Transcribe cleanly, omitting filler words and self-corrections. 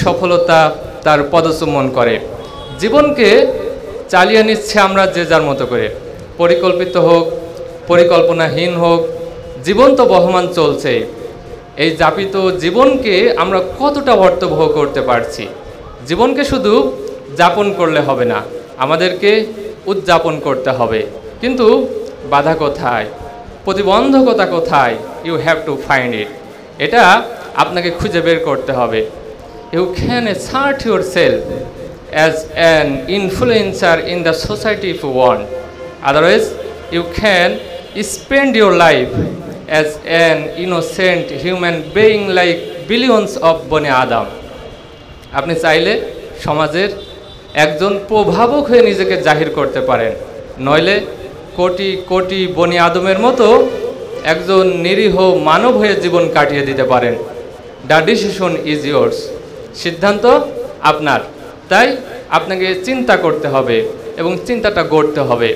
সফলতা তার পদচুম্বন করে। জীবনকে চালিয়ে নিচ্ছে আমরা যে যার মতো করে, পরিকল্পিত হোক পরিকল্পনাহীন হোক, জীবন তো বহমান চলছেই। এই যাপিত জীবনকে আমরা কতটা অর্থবহ করতে পারছি? জীবনকে শুধু যাপন করলে হবে না, আমাদেরকে উদযাপন করতে হবে। কিন্তু বাধা কোথায়, প্রতিবন্ধকতা কোথায়? You have to find it. এটা আপনাকে খুঁজে বের করতে হবে। You can assert yourself as an influencer in the society if you want, otherwise you can spend your life as an innocent human being like billions of বনে আদম। আপনি চাইলে সমাজের একজন প্রভাবক হয়ে নিজেকে জাহির করতে পারেন, নইলে কোটি কোটি বনি আদমের মতো একজন নিরীহ মানব হয়ে জীবন কাটিয়ে দিতে পারেন। The decision is yours. সিদ্ধান্ত আপনার। তাই আপনাকে চিন্তা করতে হবে এবং চিন্তাটা গড়তে হবে।